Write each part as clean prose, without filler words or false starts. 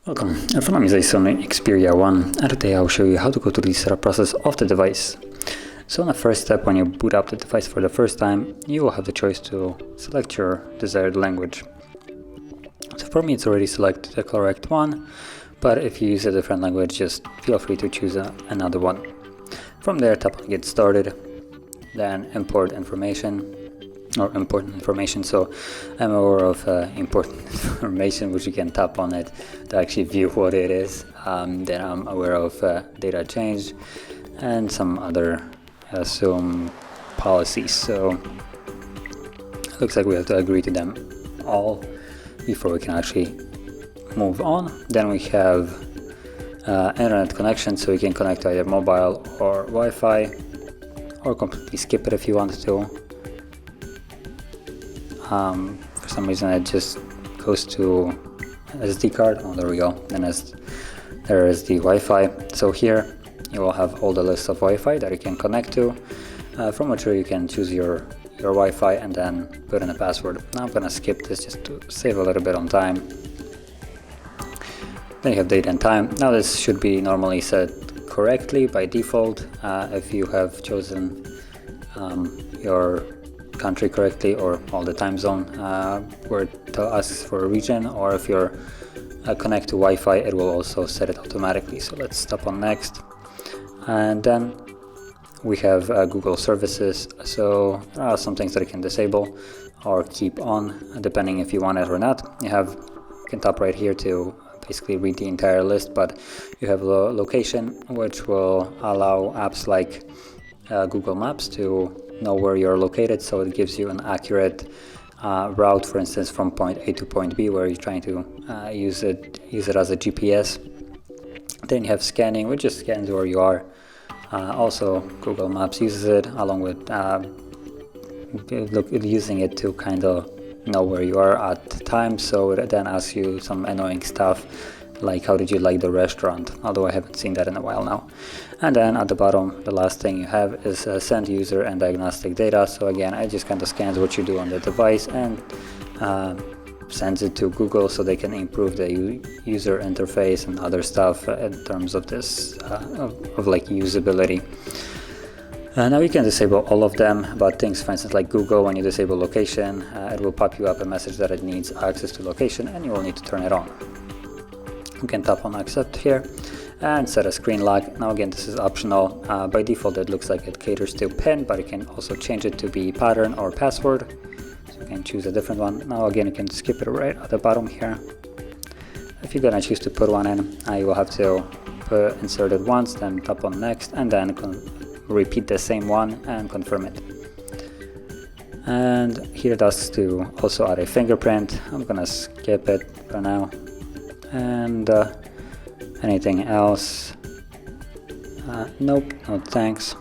Welcome, in front of me is a SONY Xperia 1, and today I'll show you how to go through the setup process of the device. So in the first step, when you boot up the device for the first time, you will have the choice to select your desired language. So for me it's already selected the correct one, but if you use a different language, just feel free to choose another one. From there, tap on Get Started, then Import Information. So I'm aware of important information, which you can tap on it to actually view what it is. Then I'm aware of data change and some other assume policies. So it looks like we have to agree to them all before we can actually move on. Then we have internet connection, so we can connect to either mobile or Wi-Fi, or completely skip it if you want to. For some reason it just goes to SD card. Oh, there we go. And there is the Wi-Fi. So here you will have all the lists of Wi-Fi that you can connect to, from which you can choose your Wi-Fi and then put in a password. Now I'm gonna skip this just to save a little bit on time. Then you have date and time. Now this should be normally set correctly by default if you have chosen your country correctly, or all the time zone where it asks for a region, or if you're connect to Wi-Fi, it will also set it automatically. So let's tap on next, and then we have Google services. So there are some things that you can disable or keep on depending if you want it or not. You can tap right here to basically read the entire list, but you have location, which will allow apps like Google Maps to know where you're located, so it gives you an accurate route, for instance from point A to point B, where you're trying to use it as a GPS. Then you have scanning, which just scans where you are. Also Google Maps uses it along with using it to kind of know where you are at the time, so it then asks you some annoying stuff like how did you like the restaurant, although I haven't seen that in a while now. And then at the bottom, the last thing you have is send user and diagnostic data. So again, it just kind of scans what you do on the device and sends it to Google so they can improve the user interface and other stuff in terms of this of like usability. Now you can disable all of them, but things, for instance, like Google, when you disable location, it will pop you up a message that it needs access to location, and you will need to turn it on. You can tap on accept here and set a screen lock. Now again, this is optional. By default it looks like it caters to PIN, but you can also change it to be pattern or password, so you can choose a different one. Now again, you can skip it right at the bottom here. If you're gonna choose to put one in, you will have to insert it once, then tap on next, and then repeat the same one and confirm it. And here it asks to also add a fingerprint. I'm gonna skip it for now. And anything else? Nope, no thanks.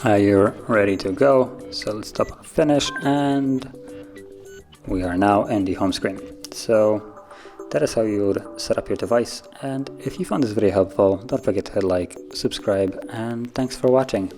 You're ready to go, so let's tap on finish, and we are now in the home screen. So that is how you would set up your device, and if you found this video helpful, don't forget to hit like, subscribe, and thanks for watching.